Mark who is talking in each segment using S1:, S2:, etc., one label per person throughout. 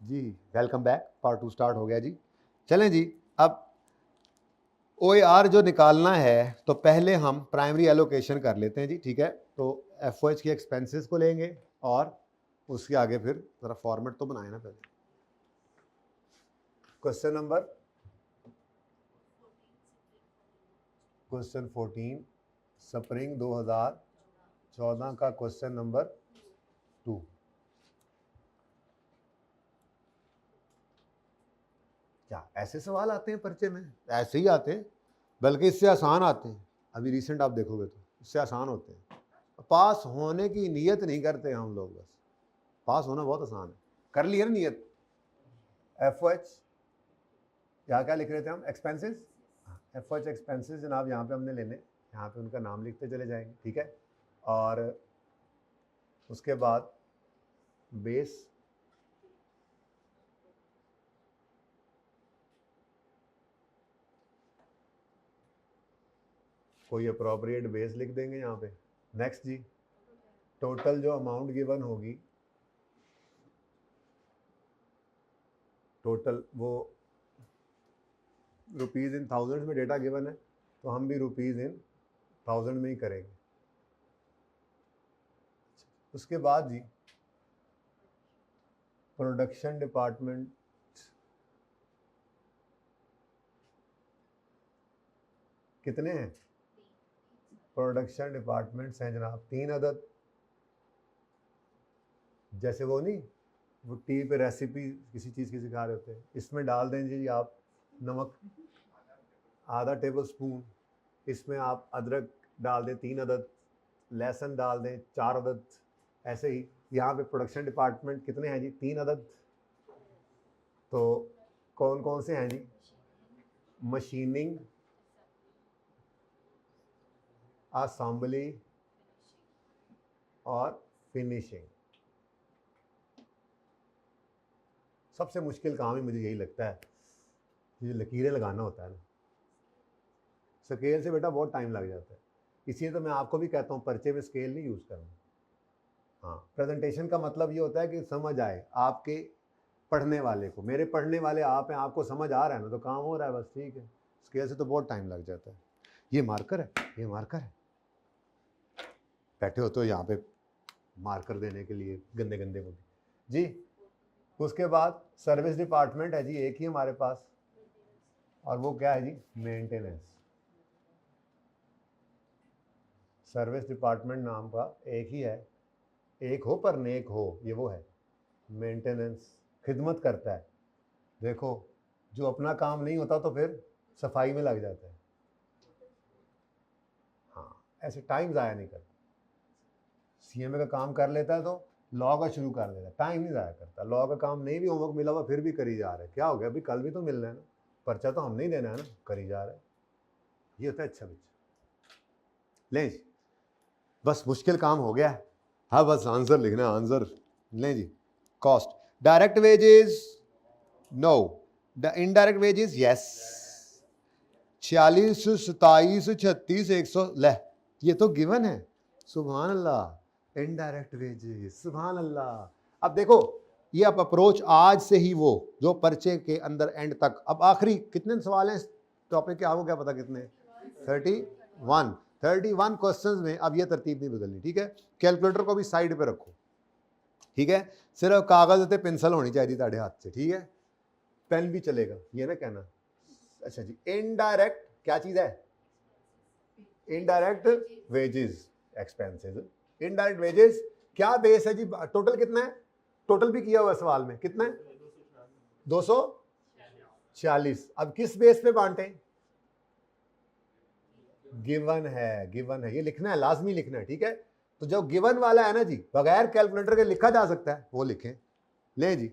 S1: जी welcome back. Part 2 start हो गया जी। चलें जी, अब OAR जो निकालना है तो पहले हम प्राइमरी एलोकेशन कर लेते हैं जी। ठीक है, तो FOH की एक्सपेंसेस को लेंगे और उसके आगे फिर जरा फॉर्मेट तो बनाए ना पहले। क्वेश्चन 14 स्प्रिंग 2014 का क्वेश्चन नंबर 2। क्या ऐसे सवाल आते हैं पर्चे में? ऐसे ही आते हैं, बल्कि इससे आसान आते हैं। अभी रिसेंट आप देखोगे तो इससे आसान होते हैं। पास होने की नीयत नहीं करते हम लोग, बस पास होना बहुत आसान है। कर लिया ना नियत। FOH यहाँ क्या लिख रहे थे हम? एक्सपेंसेस। FOH एक्सपेंसेस जनाब यहाँ पे हमने लेने, यहाँ पे उनका नाम लिखते चले जाएंगे। ठीक है, और उसके बाद बेस, कोई अप्रोप्रिएट बेस लिख देंगे यहाँ पे। नेक्स्ट जी, टोटल जो अमाउंट गिवन होगी, टोटल वो रुपीज़ इन थाउजेंड में डेटा गिवन है, तो हम भी रुपीज़ इन थाउजेंड में ही करेंगे। उसके बाद जी प्रोडक्शन डिपार्टमेंट, कितने हैं? प्रोडक्शन डिपार्टमेंट्स हैं जनाब 3 अदद। जैसे वो नहीं, वो टी पे रेसिपी किसी चीज़ की सिखा रहे होते हैं, इसमें डाल दें जी आप नमक आधा टेबल स्पून, इसमें आप अदरक डाल दें 3 अदद, लहसुन डाल दें 4 अदद। ऐसे ही यहाँ पे प्रोडक्शन डिपार्टमेंट कितने हैं जी? 3 अदद। तो कौन कौन से हैं जी? मशीनिंग, असेंबली और फिनिशिंग। सबसे मुश्किल काम ही मुझे यही लगता है, ये लकीरें लगाना होता है ना। स्केल से बेटा बहुत टाइम लग जाता है, इसलिए तो मैं आपको भी कहता हूँ पर्चे में स्केल नहीं यूज़ करना। हाँ, प्रेजेंटेशन का मतलब ये होता है कि समझ आए आपके पढ़ने वाले को। मेरे पढ़ने वाले आप हैं, आपको समझ आ रहा है ना, तो काम हो रहा है बस। ठीक है, स्केल से तो बहुत टाइम लग जाता है। ये मार्कर है, ये मार्कर है। बैठे हो तो यहाँ पे मार्कर देने के लिए गंदे गंदे को जी। उसके बाद सर्विस डिपार्टमेंट है जी, एक ही हमारे पास, और वो क्या है जी? मेंटेनेंस। सर्विस डिपार्टमेंट नाम का एक ही है, एक हो पर नेक हो, ये वो है मेंटेनेंस। खिदमत करता है। देखो, जो अपना काम नहीं होता तो फिर सफाई में लग जाता है। हाँ, ऐसे टाइम ज़ाया नहीं करता। CMA का काम कर लेता है तो लॉ का शुरू कर लेता है, टाइम नहीं ज़ाया करता। लॉ का काम नहीं भी होमवर्क मिला हुआ फिर भी करी जा रहा है। क्या हो गया अभी? कल भी तो मिलना है ना, पर्चा तो हम नहीं देना है ना, करी जा रहा है। ये होता है अच्छा बच्चा। लें जी, बस मुश्किल काम हो गया। हाँ, बस आंसर लिखना है, आंसर। लें जी, cost, direct wages no, indirect wages yes. 46, 27, 36, 100, ले ये तो गिवन है। सुभान अल्लाह, इनडायरेक्ट वेजेस, सुभान अल्लाह। अब देखो, ये अब अप्रोच आज से ही वो जो पर्चे के अंदर एंड तक। अब आखिरी कितने सवाल हैं इस टॉपिक के? आपको क्या पता कितने? 31 क्वेश्चंस में अब ये तरतीब नहीं बदलनी। ठीक है, कैलकुलेटर को भी साइड पे रखो। ठीक है, सिर्फ कागज ते पेंसिल होनी चाहिए ताड़े हाथ से। ठीक है, पेन भी चलेगा, ये ना कहना। अच्छा जी, इनडायरेक्ट क्या चीज है? Indirect wages expenses. Indirect wages क्या बेस है जी? टोटल कितना है? टोटल भी किया हुआ सवाल में, कितना है? 246। अब किस बेस पे बांटे? गिवन है, गिवन है, ये लिखना है, लाजमी लिखना है। ठीक है, तो जो गिवन वाला है ना जी, बगैर कैलकुलेटर के लिखा जा सकता है, वो लिखें। ले जी,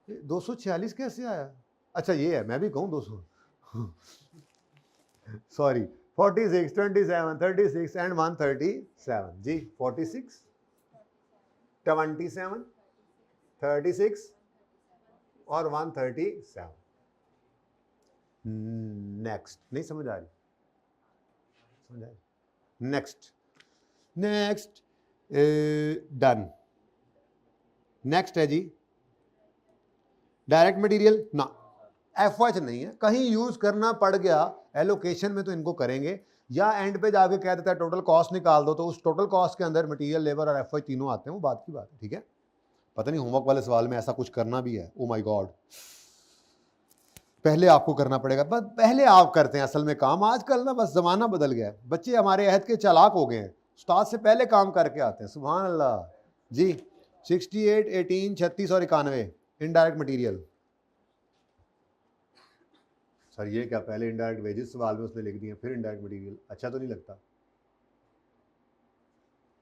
S1: 246 कैसे आया? अच्छा ये है, मैं भी कहूँ 200 सॉरी, 46, 27, 36 एंड 137 जी। 46, 27, 36 और 137। नेक्स्ट, नहीं समझ आ रही? समझ आ रही? Next, next, done. नेक्स्ट है जी डायरेक्ट मटेरियल ना, एफएच नहीं है, कहीं यूज करना पड़ गया एलोकेशन में तो इनको करेंगे, या एंड पे जाके कह देता है टोटल कॉस्ट निकाल दो, तो उस टोटल कॉस्ट के अंदर मटेरियल, लेबर और एफएच तीनों आते हैं, वो बात की बात है, ठीक है। पता नहीं होमवर्क वाले सवाल में ऐसा कुछ करना भी है, ओ माय गॉड, पहले आपको करना पड़ेगा, बस पहले आप करते हैं असल में काम, आजकल ना बस जमाना बदल गया है, बच्चे हमारे अहद के चालाक हो गए हैं, उस्ताद से पहले काम करके आते हैं, सुभान अल्लाह जी। 68, 18, 36 और 91 इनडायरेक्ट मटेरियल। सर ये क्या, पहले इनडायरेक्ट वेजेस सवाल में उसने लिख दिए, फिर इनडायरेक्ट मटेरियल, अच्छा तो नहीं लगता।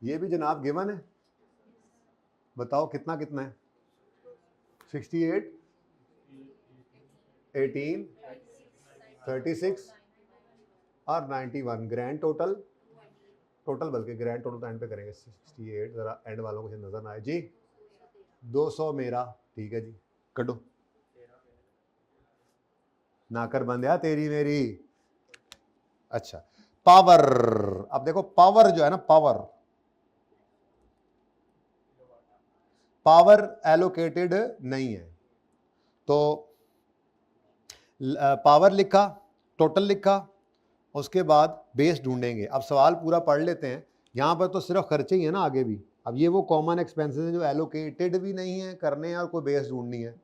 S1: ये भी जनाब गिवन है, बताओ कितना कितना है। 68, 18, 36 और 91 ग्रैंड टोटल, बल्कि ग्रैंड टोटल तो एंड पे करेंगे। 68 जरा एंड वालों को नजर ना आए जी। 200 मेरा, ठीक है जी, कटो नाकर बंदिया तेरी मेरी। अच्छा पावर, अब देखो पावर जो है ना, पावर एलोकेटेड नहीं है, तो पावर लिखा, टोटल लिखा, उसके बाद बेस ढूंढेंगे। अब सवाल पूरा पढ़ लेते हैं, यहाँ पर तो सिर्फ खर्चे ही है ना, आगे भी अब ये वो कॉमन एक्सपेंसेस हैं जो एलोकेटेड भी नहीं है, करने हैं और कोई बेस ढूंढनी है,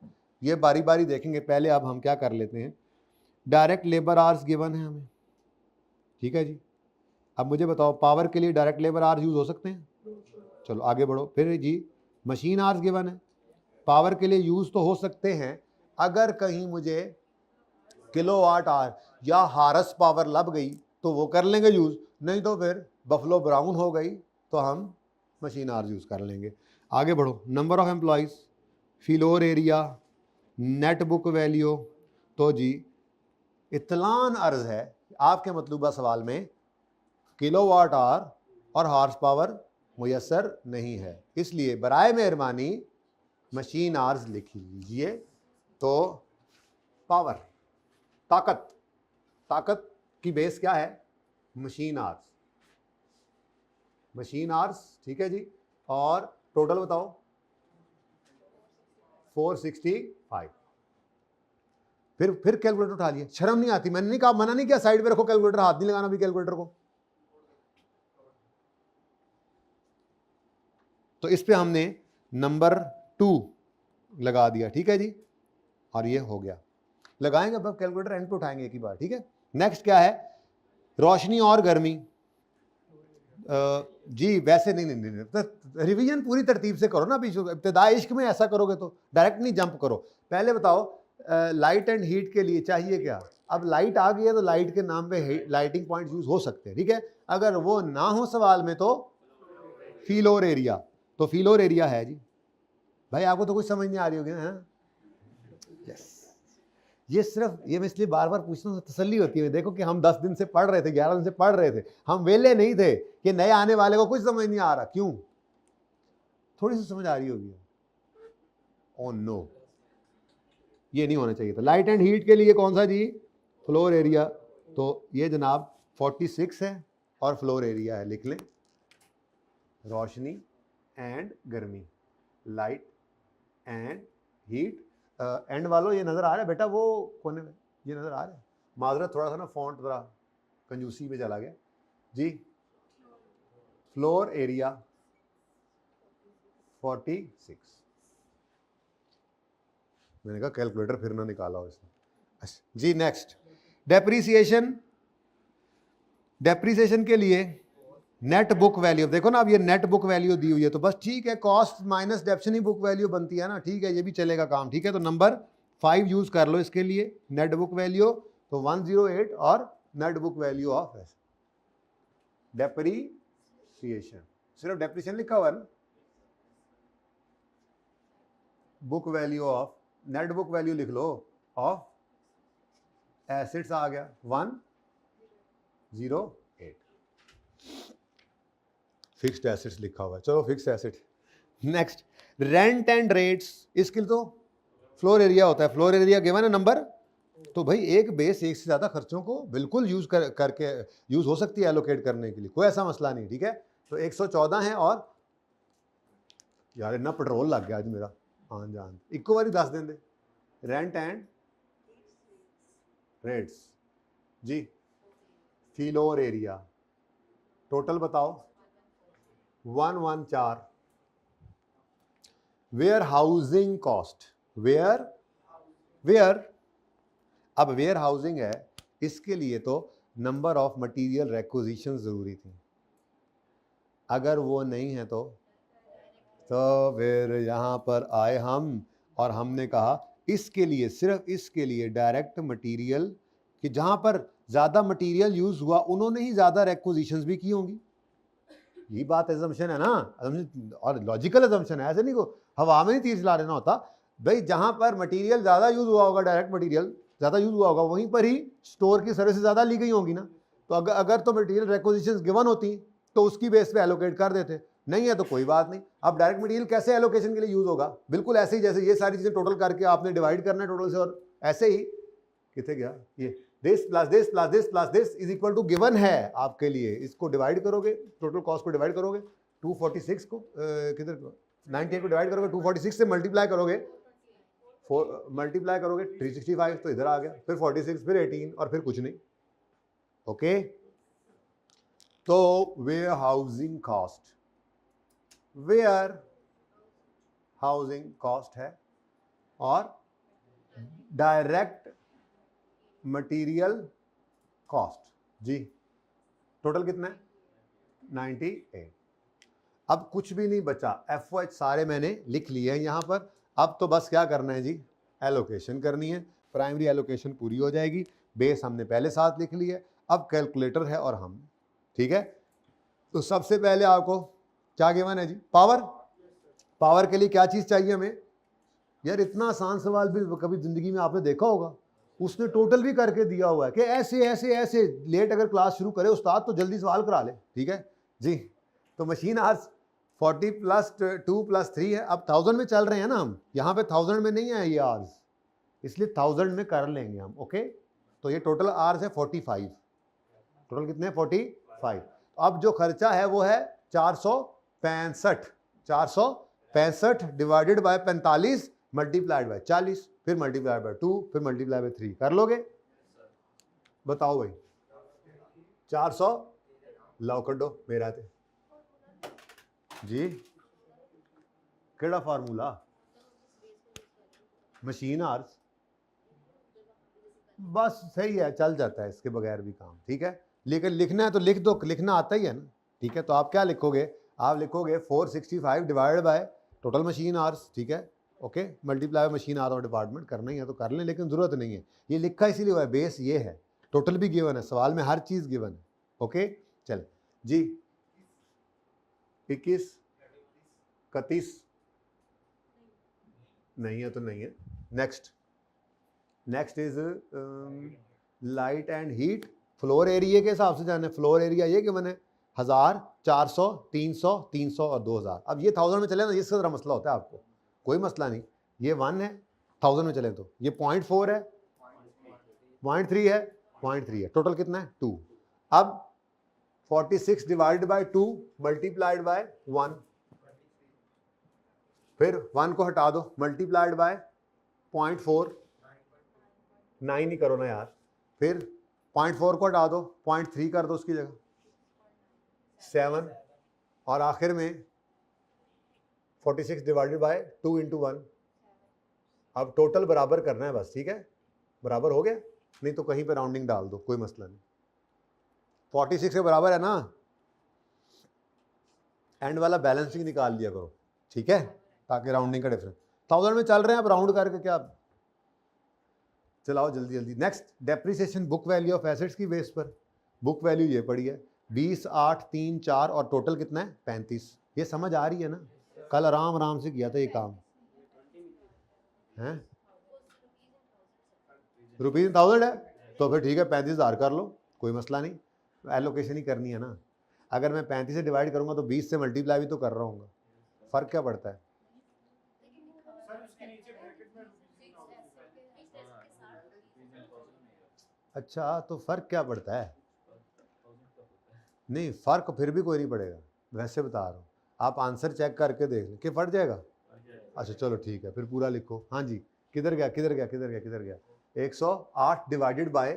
S1: ये बारी बारी देखेंगे। पहले अब हम क्या कर लेते हैं, डायरेक्ट लेबर आवर्स गिवन है हमें, ठीक है जी। अब मुझे बताओ पावर के लिए डायरेक्ट लेबर आवर्स यूज हो सकते हैं, चलो आगे बढ़ो। फिर जी मशीन आवर्स गिवन है, पावर के लिए यूज तो हो सकते हैं अगर कहीं मुझे किलोवाट आवर या हारस पावर लग गई तो वो कर लेंगे यूज, नहीं तो फिर बफलो ब्राउन हो गई तो हम मशीन आवर्स यूज कर लेंगे। आगे बढ़ो, number of employees, floor area, net book value, तो जी इतलान अर्ज है आपके मतलूबा सवाल में किलोवाट आवर और हॉर्स पावर मुयसर नहीं है, इसलिए बराए मेहरबानी मशीन आवर्स लिख लीजिए। तो पावर, ताकत की बेस क्या है, मशीन आवर्स, ठीक है जी। और टोटल बताओ 465। फिर कैलकुलेटर उठा लिया, शर्म नहीं आती, मैंने नहीं कहा, मना नहीं किया साइड पे रखो कैलकुलेटर, हाथ नहीं लगाना भी कैलकुलेटर को। तो इस पे हमने नंबर 2 लगा दिया, ठीक है जी, और ये हो गया। लगाएंगे अब कैलकुलेटर एंड पे उठाएंगे एक ही बार, ठीक है। नेक्स्ट क्या है, रोशनी और गर्मी। जी वैसे नहीं, तो रिवीजन पूरी तरतीब से करो ना, अभी इब्तिदा इश्क में ऐसा करोगे तो डायरेक्ट नहीं जंप करो। पहले बताओ लाइट एंड हीट के लिए चाहिए क्या, अब लाइट आ गई है तो लाइट के नाम पे लाइटिंग पॉइंट यूज हो सकते हैं, ठीक है। अगर वो ना हो सवाल में तो फ्लोर एरिया, तो फ्लोर एरिया है जी। भाई आपको तो कुछ समझ नहीं आ रही होगी ना, यस। ये सिर्फ ये मैं इसलिए बार बार पूछता हूँ, तसल्ली होती है, देखो कि हम 10 दिन से पढ़ रहे थे, 11 दिन से पढ़ रहे थे, हम वेले नहीं थे कि नए आने वाले को कुछ समझ नहीं आ रहा, क्यों, थोड़ी सी समझ आ रही होगी। ओह नो, ये नहीं होना चाहिए था। लाइट एंड हीट के लिए कौन सा जी, फ्लोर एरिया, तो ये जनाब 46 है और फ्लोर एरिया है, लिख लें। रोशनी एंड गर्मी, लाइट एंड हीट, एंड वालों ये नज़र आ रहा है बेटा, वो कोने में ये नज़र आ रहा है, माजरत थोड़ा सा ना फॉन्ट ज़रा कंजूसी में चला गया जी। फ्लोर एरिया 46, मैंने कहा कैलकुलेटर फिर ना निकाला हो इसने। अच्छा जी नेक्स्ट, डेप्रीसिएशन के लिए नेट बुक वैल्यू, देखो ना अब ये नेट बुक वैल्यू दी हुई है, तो बस ठीक है, कॉस्ट माइनस डेप्शन ही बुक वैल्यू बनती है ना, ठीक है, ये भी चलेगा काम, ठीक है। तो नंबर 5 यूज कर लो इसके लिए, नेट बुक वैल्यू तो 108 और net book value of depreciation, सिर्फ डेप्रीसिएशन लिखा हुआ है ना, book value of, net book value लिख लो ऑफ एसेट्स आ गया 108, फिक्स्ड एसेट्स लिखा हुआ है, चलो fixed asset. Next rent and rates, इसके लिए तो फ्लोर एरिया होता है, फ्लोर एरिया गिवन है नंबर, तो भाई एक बेस एक से ज़्यादा खर्चों को बिल्कुल यूज करके यूज हो सकती है एलोकेट करने के लिए, कोई ऐसा मसला नहीं, ठीक है। तो 114 है, और यार इतना पेट्रोल लग गया आज मेरा, हाँ जान इक्को बारी 10 दिन दे, रेंट एंड रेट्स जी, फ्लोर एरिया टोटल बताओ 114। वेयर हाउसिंग कॉस्ट, वेयर अब वेयर हाउसिंग है, इसके लिए तो नंबर ऑफ मटेरियल रिक्विजिशन जरूरी थी, अगर वो नहीं है तो फिर यहां पर आए हम और हमने कहा इसके लिए, सिर्फ इसके लिए डायरेक्ट मटेरियल, कि जहां पर ज्यादा मटेरियल यूज हुआ उन्होंने ही ज्यादा रिक्विजिशंस भी की होंगी। यही बात एजम्पशन है ना, और लॉजिकल एजम्पशन है, ऐसे नहीं को हवा में नहीं तीर चला देना होता भाई। जहां पर मटेरियल ज्यादा यूज हुआ होगा, डायरेक्ट मटेरियल ज्यादा यूज हुआ होगा, वहीं पर ही स्टोर की सर्विस ज्यादा ली गई होंगी ना। तो अगर तो मटेरियल रिक्विजिशंस गिवन होती तो उसकी बेस पे एलोकेट कर देते, नहीं है तो कोई बात नहीं। अब डायरेक्ट मटेरियल कैसे एलोकेशन के लिए यूज होगा, बिल्कुल ऐसे ही जैसे ये सारी चीजें टोटल करके आपने डिवाइड करना है टोटल से, और ऐसे ही कितने गया ये this plus this plus this plus this is equal to given है आपके लिए, इसको डिवाइड करोगे, टोटल कॉस्ट को डिवाइड करोगे 246 को किधर 98 को डिवाइड करोगे 246 से मल्टीप्लाई करोगे 365 तो इधर आ गया, फिर 46 फिर 18 और फिर कुछ नहीं। ओके, तो warehousing cost, warehousing cost है, और डायरेक्ट मटेरियल कॉस्ट जी टोटल कितना है 98। अब कुछ भी नहीं बचा, FOH सारे मैंने लिख लिए हैं यहाँ पर। अब तो बस क्या करना है जी, एलोकेशन करनी है, प्राइमरी एलोकेशन पूरी हो जाएगी, बेस हमने पहले साथ लिख ली है, अब कैलकुलेटर है और हम, ठीक है। तो सबसे पहले आपको क्या गिवन है जी, पावर। पावर के लिए क्या चीज़ चाहिए हमें यार, इतना आसान सवाल भी कभी ज़िंदगी में आपने देखा होगा, उसने टोटल भी करके दिया हुआ है कि ऐसे ऐसे ऐसे। लेट अगर क्लास शुरू करे उस्ताद तो जल्दी सवाल करा ले, ठीक है जी। तो मशीन आवर्स 40 प्लस 2 प्लस 3 है। अब 1000 में चल रहे हैं ना हम, यहाँ पे 1000 में नहीं है ये आवर्स, इसलिए 1000 में कर लेंगे हम। ओके, तो ये टोटल आवर्स है 45, टोटल कितने हैं 45। अब जो खर्चा है वो है 465 डिवाइडेड बाय 45 मल्टीप्लाइड बाय 40, फिर मल्टीप्लाइड बाय 2, फिर मल्टीप्लाई बाय 3, कर लोगे? बताओ भाई 400 लाओ कर दो मेरा थे जी। केड़ा फार्मूला, मशीन आवर्स, बस सही है, चल जाता है इसके बगैर भी काम, ठीक है। लेकिन लिखना है तो लिख दो, लिखना आता ही है ना, ठीक है। तो आप क्या लिखोगे, आप लिखोगे 465 divided by total machine hours, ठीक है। ओके, मल्टीप्लाई मशीन आवर और डिपार्टमेंट करना ही है तो कर लें, लेकिन ज़रूरत नहीं है, ये लिखा इसीलिए हुआ है, बेस ये है, टोटल भी गिवन है, सवाल में हर चीज़ गिवन है। ओके चल जी, 21 31 नहीं है तो नहीं है। Next is light and heat, floor area के हिसाब से जाना है। फ्लोर एरिया ये गिवन है 1000, 400, 300, 300 और 2000। अब ये 1000 में चले ना, इससे ज़रा मसला होता है आपको, कोई मसला नहीं, ये 1 है 1000 में चले तो, ये 0.4 है, 0.3 है, 0.3 है, टोटल कितना है 2। अब 46 डिवाइडेड बाय 2 मल्टीप्लाइड बाय 1, फिर 1 को हटा दो मल्टीप्लाइड बाय 0.4, 9 ही करो ना यार, फिर 0.4 को हटा दो 0.3 कर दो उसकी जगह 7, और आखिर में 46 डिवाइडेड बाय 2 इंटू 1। अब टोटल बराबर करना है बस, ठीक है, बराबर हो गया, नहीं तो कहीं पे राउंडिंग डाल दो, कोई मसला नहीं। 46 के बराबर है ना, एंड वाला बैलेंसिंग निकाल लिया करो, ठीक है, ताकि राउंडिंग का डिफरेंस। 1000 में चल रहे हैं, अब राउंड करके क्या चलाओ जल्दी जल्दी। Next, depreciation book value of assets की बेस पर, बुक वैल्यू ये पड़ी है 20, 8, 3, 4 और टोटल कितना है 35। ये समझ आ रही है ना, कल आराम आराम से किया था ये काम है। रुपीज 1000 है तो फिर ठीक है 35,000 कर लो, कोई मसला नहीं, एलोकेशन ही करनी है ना। अगर मैं 35 से डिवाइड करूंगा तो 20 से मल्टीप्लाई भी तो कर रहा हूँ, फर्क क्या पड़ता है। अच्छा, तो फर्क क्या पड़ता है, नहीं फर्क फिर भी कोई नहीं पड़ेगा, वैसे बता रहा हूँ, आप आंसर चेक करके देख लें कि फट जाएगा। अच्छा चलो ठीक है, फिर पूरा लिखो। हाँ जी, किधर गया 108 डिवाइडेड बाय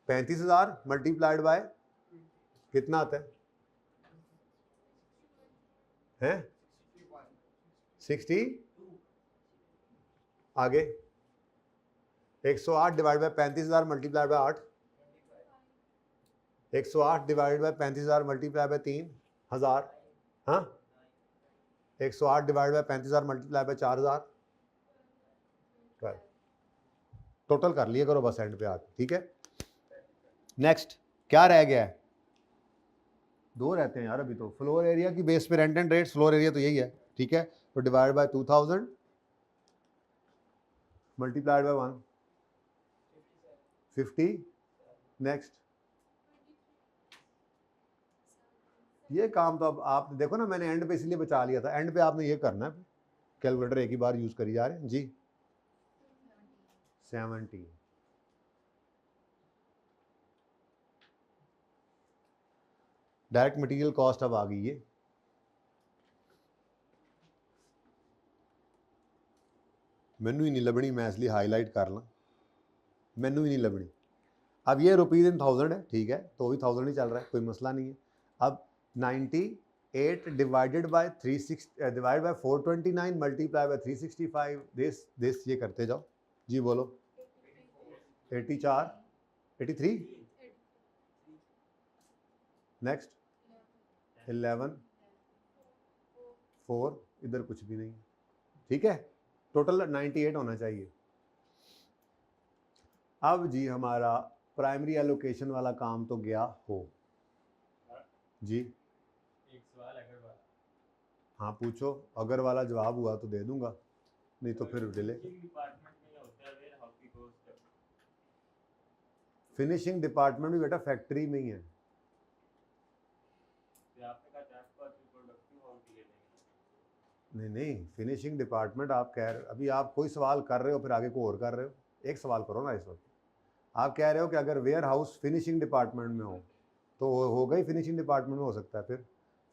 S1: 35,000 मल्टीप्लाइड बाय कितना आता है 60 आगे 108 divide by 35,000 multiplied by 8 108 divide by 35,000 multiply by 3,000 हाँ 108 divide by 35,000 multiply by 4,000 total कर लिए करो बस एंड पे आके, ठीक है। नेक्स्ट क्या रह गया है, 2 रहते हैं यार अभी तो। फ्लोर एरिया की बेस पे rent and rates, floor area तो यही है, ठीक है। तो divide by 2000 multiplied by 150। Next ये काम तो अब आप देखो ना, मैंने एंड पे इसलिए बचा लिया था, एंड पे आपने ये करना है, कैलकुलेटर एक ही बार यूज करी जा रहे हैं जी। 70 डायरेक्ट मटेरियल कॉस्ट अब आ गई है। मैनू ही नहीं लभनी, मैं इसलिए हाईलाइट कर ला, मैनू ही नहीं लभनी। अब ये रुपीज इन 1000 है, ठीक है, तो भी 1000 ही चल रहा है, कोई मसला नहीं है। अब 98 divided by 360 divide by 429 multiply by 365 this ये करते जाओ जी, बोलो 84 83 नेक्स्ट 11 4 इधर कुछ भी नहीं, ठीक है, टोटल 98 होना चाहिए। अब जी हमारा प्राइमरी एलोकेशन वाला काम तो गया हो जी।
S2: एक सवाल अगर वाला,
S1: हाँ पूछो, अगर वाला जवाब हुआ तो दे दूंगा, नहीं तो फिर डिले।
S2: डिपार्टमेंट में होता है वेयर हाउस की कॉस्ट,
S1: फिनिशिंग डिपार्टमेंट भी बेटा फैक्ट्री में ही है।
S2: आपने कहा that was productive how delay
S1: नहीं फिनिशिंग डिपार्टमेंट आप कह रहे, अभी आप कोई सवाल कर रहे हो फिर आगे को और कर रहे हो, एक सवाल करो ना इस वक्त। आप कह रहे हो कि अगर वेयर हाउस फिनिशिंग डिपार्टमेंट में हो तो होगा ही, फिनिशिंग डिपार्टमेंट में हो सकता है, फिर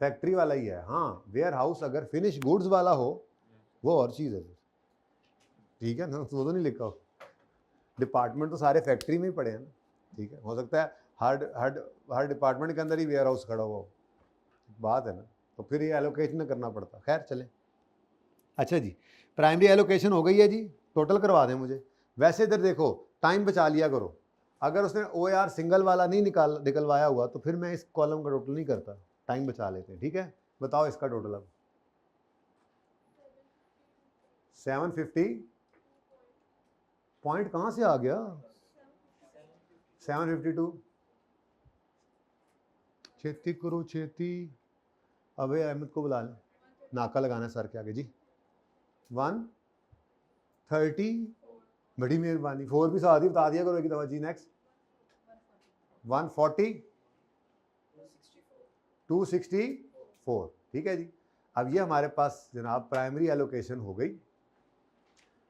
S1: फैक्ट्री वाला ही है। हाँ वेयर हाउस अगर फिनिश गुड्स वाला हो वो और चीज़ है, ठीक है ना, वो तो नहीं लिखा हो। डिपार्टमेंट तो सारे फैक्ट्री में ही पड़े हैं ना, ठीक है। हो सकता है हर डिपार्टमेंट के अंदर ही वेयर हाउस खड़ा हुआ हो, बात है ना, तो फिर ये एलोकेशन करना पड़ता। खैर चले, अच्छा जी प्राइमरी एलोकेशन हो गई है जी, टोटल करवा दें मुझे। वैसे इधर देखो टाइम बचा लिया करो, अगर उसने OAR सिंगल वाला नहीं निकलवाया हुआ तो फिर मैं इस कॉलम का टोटल नहीं करता, टाइम बचा लेते हैं, ठीक है। बताओ इसका टोटल अब 750 पॉइंट कहाँ से आ गया, 752 छेती करो छेती, अबे अहमद को बुला लें, नाका लगाना है सर के आगे जी। 130 बड़ी मेहरबानी, 4 भी साथ ही बता दिया करो एक दफ़ा जी। नेक्स्ट 140 264, ठीक है जी। अब ये हमारे पास जनाब प्राइमरी एलोकेशन हो गई।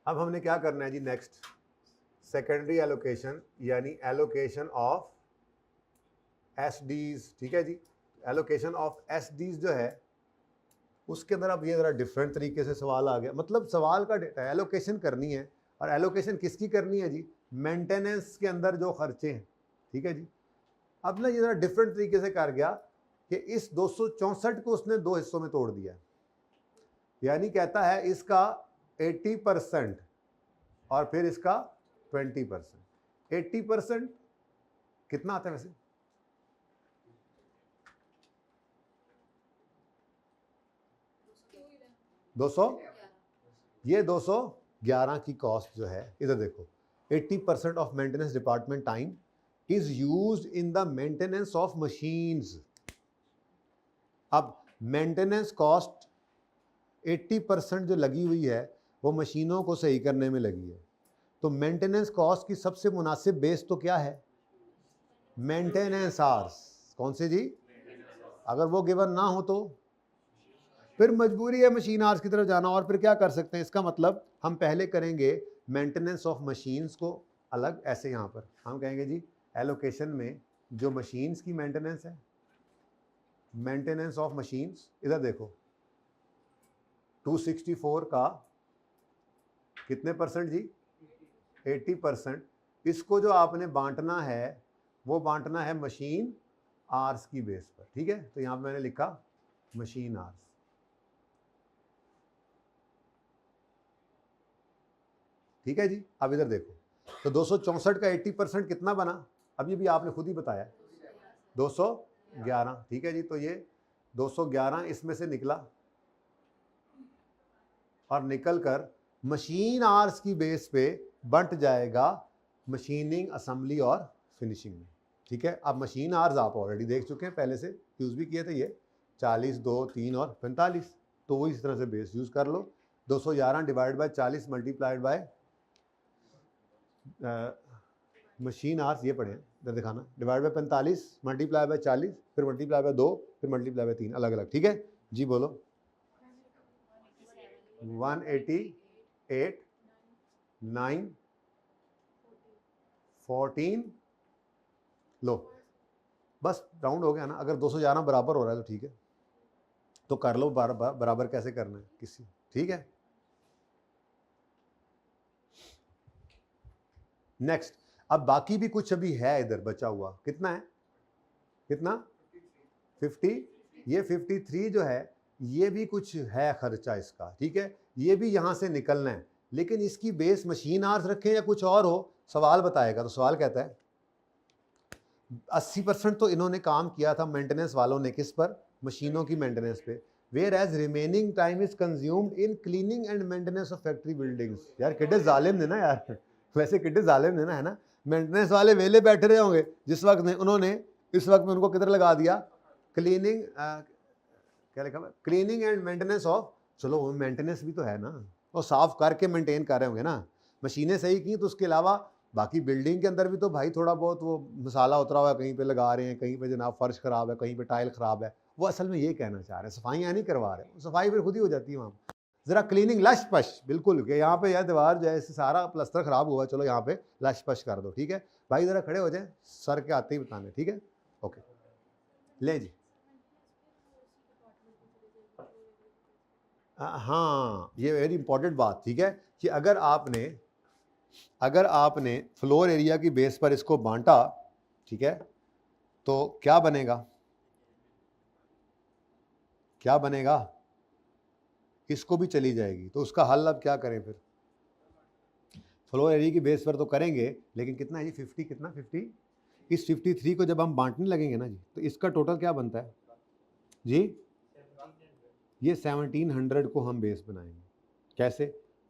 S1: अब हमने क्या करना है जी, नेक्स्ट सेकेंडरी एलोकेशन यानी एलोकेशन ऑफ SDs, ठीक है जी। एलोकेशन ऑफ SDs जो है उसके अंदर अब ये ज़रा डिफरेंट तरीके से सवाल आ गया, मतलब सवाल का डेटा एलोकेशन करनी है, और एलोकेशन किसकी करनी है जी, मेंटेनेंस के अंदर जो खर्चे हैं, ठीक है जी। अब ना ये ज़रा डिफरेंट तरीके से कर गया कि इस 264 को उसने 2 हिस्सों में तोड़ दिया, यानी कहता है इसका 80% और फिर इसका 20%। 80% कितना आता है वैसे, ये 211 की कॉस्ट जो है, इधर देखो 80% of maintenance department time is used in the maintenance of machines. अब मेंटेनेंस कॉस्ट 80% जो लगी हुई है वो मशीनों को सही करने में लगी है, तो मेंटेनेंस कॉस्ट की सबसे मुनासिब बेस तो क्या है, मेंटेनेंस आवर्स। कौन से जी, अगर वो गिवन ना हो तो फिर मजबूरी है मशीन आवर्स की तरफ जाना, और फिर क्या कर सकते हैं, इसका मतलब हम पहले करेंगे मेंटेनेंस ऑफ मशीन्स को अलग, ऐसे यहाँ पर हम कहेंगे जी एलोकेशन में जो मशीन्स की मेंटेनेंस है, मेंटेनेंस ऑफ मशीन्स, इधर देखो 264 का कितने परसेंट जी, 80%, इसको जो आपने बांटना है वो बांटना है मशीन आवर्स की बेस पर, ठीक है। तो यहाँ पे मैंने लिखा मशीन आवर्स। ठीक है जी। अब इधर देखो, तो 264 का 80% कितना बना, अब ये भी आपने खुद ही बताया 211, ठीक है जी। तो ये 211 इसमें से निकला और निकल कर मशीन आवर्स की बेस पे बंट जाएगा मशीनिंग, असेंबली और फिनिशिंग में, ठीक है। अब मशीन आवर्स आप ऑलरेडी देख चुके हैं, पहले से यूज़ भी किए थे, ये 40, 2, 3 और 45, तो वो इस तरह से बेस यूज़ कर लो। 211 divide by 40 multiplied by machine hours, ये पढ़े इधर दिखाना, डिवाइड बाय 45 मल्टीप्लाई बाय 40 फिर मल्टीप्लाई बाय 2 फिर मल्टीप्लाई बाय 3, अलग अलग, ठीक है जी। बोलो 188, 9, 14, लो बस राउंड हो गया ना। अगर 211 बराबर हो रहा है तो ठीक है, तो कर लो बराबर कैसे करना है किसी, ठीक है। नेक्स्ट, अब बाकी भी कुछ अभी है इधर बचा हुआ, कितना है, कितना 50, ये 53 जो है ये भी कुछ है खर्चा इसका, ठीक है। ये भी यहाँ से निकलना है, लेकिन इसकी बेस मशीन आवर्स रखें या कुछ और हो, सवाल बताएगा। तो सवाल कहता है 80% तो इन्होंने काम किया था मेंटेनेंस वालों ने, किस पर, मशीनों की मेंटेनेंस पे, whereas remaining time is consumed in cleaning and maintenance of factory buildings. यार किड्डे जालिम ने ना यार, वैसे किड्डे जालिम ने ना, है ना। मेंटेनेंस वाले वेले बैठे रहे होंगे जिस वक्त ने, उन्होंने इस वक्त में उनको किधर लगा दिया, क्लीनिंग, क्या लिखा, क्लीनिंग एंड मेंटेनेंस ऑफ, चलो वो मेंटेनेंस भी तो है ना, वो साफ करके मेंटेन कर रहे होंगे ना, मशीनें सही की, तो उसके अलावा बाकी बिल्डिंग के अंदर भी तो भाई थोड़ा बहुत वो मसाला उतरा हुआ है, कहीं पे लगा रहे हैं, कहीं पे जनाब फर्श खराब है, कहीं पे टाइल खराब है, वो असल में ये कहना चाह रहे हैं, सफाइयाँ नहीं करवा रहे, सफाई फिर खुद ही हो जाती है वहाँ, जरा क्लीनिंग लश पश बिल्कुल, कि यहाँ पे यह दीवार जैसे सारा प्लस्तर खराब हुआ, चलो यहाँ पे लश पश कर दो, ठीक है भाई, जरा खड़े हो जाए, सर के आते ही बताने, ठीक है, ओके ले जी। हाँ ये वेरी इंपॉर्टेंट बात, ठीक है, कि अगर आपने फ्लोर एरिया की बेस पर इसको बांटा, ठीक है, तो क्या बनेगा, क्या बनेगा, इसको भी चली जाएगी, तो उसका हल अब क्या करें फिर, फ्लोर एरिया की बेस पर तो करेंगे, लेकिन कितना है जी 50, कितना 50, इस 53 को जब हम बांटने लगेंगे ना जी, तो इसका टोटल क्या बनता है जी, ये 1700 को हम बेस बनाएंगे, कैसे,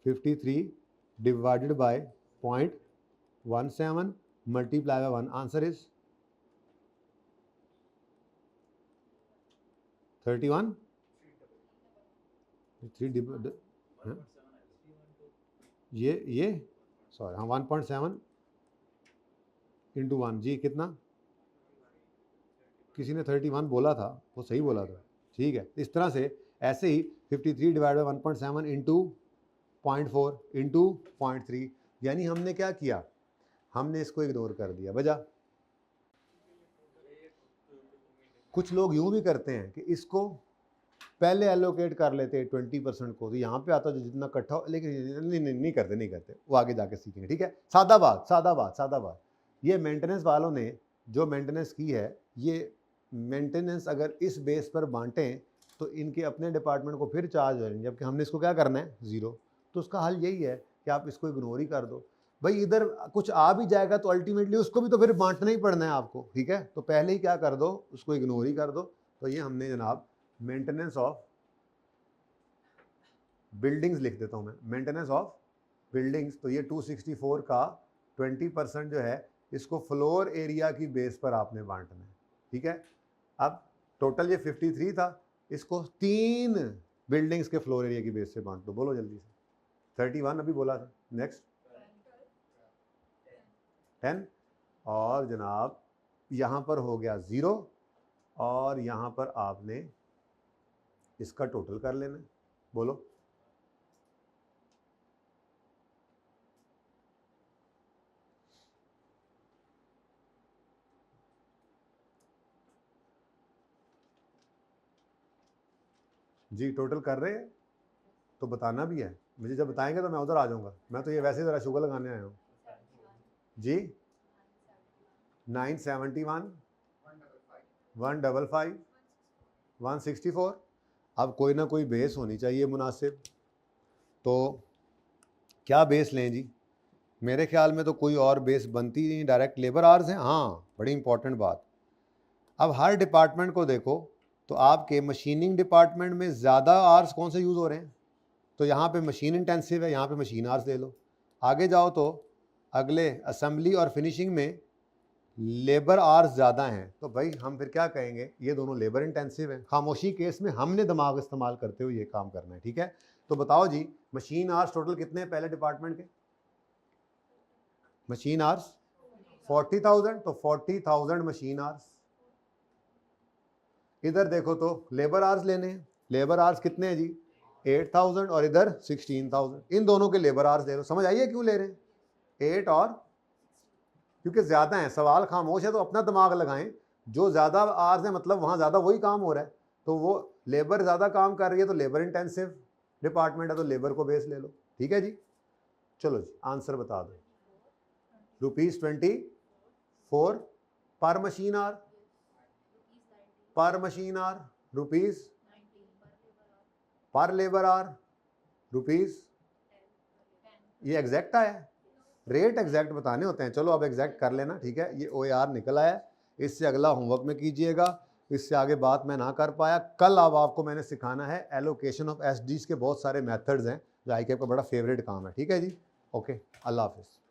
S1: 53 divided by 0.17 multiply by 1, answer is 31, 3 ये सॉरी, हाँ 1.7 इंटू 1 जी, कितना, किसी ने 31 बोला था, वो सही बोला था, ठीक है। इस तरह से ऐसे ही 53 डिवाइड बाई 1.7 इंटू 0.4 इंटू 0.3, यानी हमने क्या किया, हमने इसको इग्नोर कर दिया वजह। कुछ लोग यूं भी करते हैं कि इसको पहले एलोकेट कर लेते हैं 20% को, तो यहाँ पे आता जो जितना इकट्ठा हो, लेकिन नहीं करते, वो आगे जाके सीखेंगे, ठीक है। सादा बात, ये मेंटेनेंस वालों ने जो मेंटेनेंस की है, ये मेंटेनेंस अगर इस बेस पर बांटें तो इनके अपने डिपार्टमेंट को फिर चार्ज हो जाएंगे, जबकि हमने इसको क्या करना है, ज़ीरो। तो उसका हल यही है कि आप इसको इग्नोर ही कर दो भाई, इधर कुछ आ भी जाएगा तो अल्टीमेटली उसको भी तो फिर बांटना ही पड़ना है आपको, ठीक है। तो पहले ही क्या कर दो, उसको इग्नोर ही कर दो। तो ये हमने जनाब मेंटेनेंस ऑफ बिल्डिंग्स लिख देता हूँ मैं, मेंटेनेंस ऑफ बिल्डिंग्स, तो ये 264 का 20% जो है, इसको फ्लोर एरिया की बेस पर आपने बांटना है, ठीक है। अब टोटल ये 53 था, इसको 3 बिल्डिंग्स के फ्लोर एरिया की बेस से बांट दो, बोलो जल्दी से, 31 अभी बोला था, नेक्स्ट 10, और जनाब यहाँ पर हो गया 0, और यहाँ पर आपने इसका टोटल कर लेना है, बोलो जी, टोटल कर रहे हैं तो बताना भी है मुझे, जब बताएंगे तो मैं उधर आ जाऊंगा, मैं तो ये वैसे ज़रा शुगर लगाने आया हूँ। जी 971 155 164। अब कोई ना कोई बेस होनी चाहिए मुनासिब, तो क्या बेस लें जी? मेरे ख्याल में तो कोई और बेस बनती नहीं, डायरेक्ट लेबर आवर्स हैं। हाँ, बड़ी इंपॉर्टेंट बात। अब हर डिपार्टमेंट को देखो तो आपके मशीनिंग डिपार्टमेंट में ज़्यादा आवर्स कौन से यूज़ हो रहे हैं, तो यहाँ पे मशीन इंटेंसिव है, यहाँ पे मशीन आवर्स ले लो। आगे जाओ तो अगले असेंबली और फिनिशिंग में लेबर आवर्स ज़्यादा हैं, तो भाई हम फिर क्या कहेंगे, ये दोनों लेबर इंटेंसिव हैं। खामोशी केस में हमने दिमाग इस्तेमाल करते हुए ये काम करना है, ठीक है। तो बताओ जी, मशीन आवर्स टोटल कितने हैं पहले डिपार्टमेंट के? मशीन आवर्स 40,000, तो 40,000 मशीन आवर्स। इधर देखो तो लेबर आवर्स लेने हैं, लेबर आवर्स कितने हैं जी? 8,000 और इधर 16,000। इन दोनों के लेबर आवर्स ले लो। समझ आइए क्यों ले रहे हैं? 8 और, क्योंकि ज़्यादा हैं। सवाल खामोश है तो अपना दिमाग लगाएं। जो ज़्यादा आवर्स है मतलब वहाँ ज़्यादा वही काम हो रहा है, तो वो लेबर ज़्यादा काम कर रही है, तो लेबर इंटेंसिव डिपार्टमेंट है, तो लेबर को बेस ले लो। ठीक है जी, चलो जी आंसर बता दो। ₹24 पर मशीन आवर, पर मशीन आवर रुपीज़, पर लेबर आवर रुपीज़। ये एग्जैक्ट आया है, रेट एग्जैक्ट बताने होते हैं। चलो अब एग्जैक्ट कर लेना, ठीक है। ये OAR निकल आया, इससे अगला होमवर्क में कीजिएगा। इससे आगे बात मैं ना कर पाया। कल अब आपको मैंने सिखाना है एलोकेशन ऑफ SDs के बहुत सारे मेथड्स हैं, जो ICAP का बड़ा फेवरेट काम है। ठीक है जी, ओके, अल्लाह हाफिज़।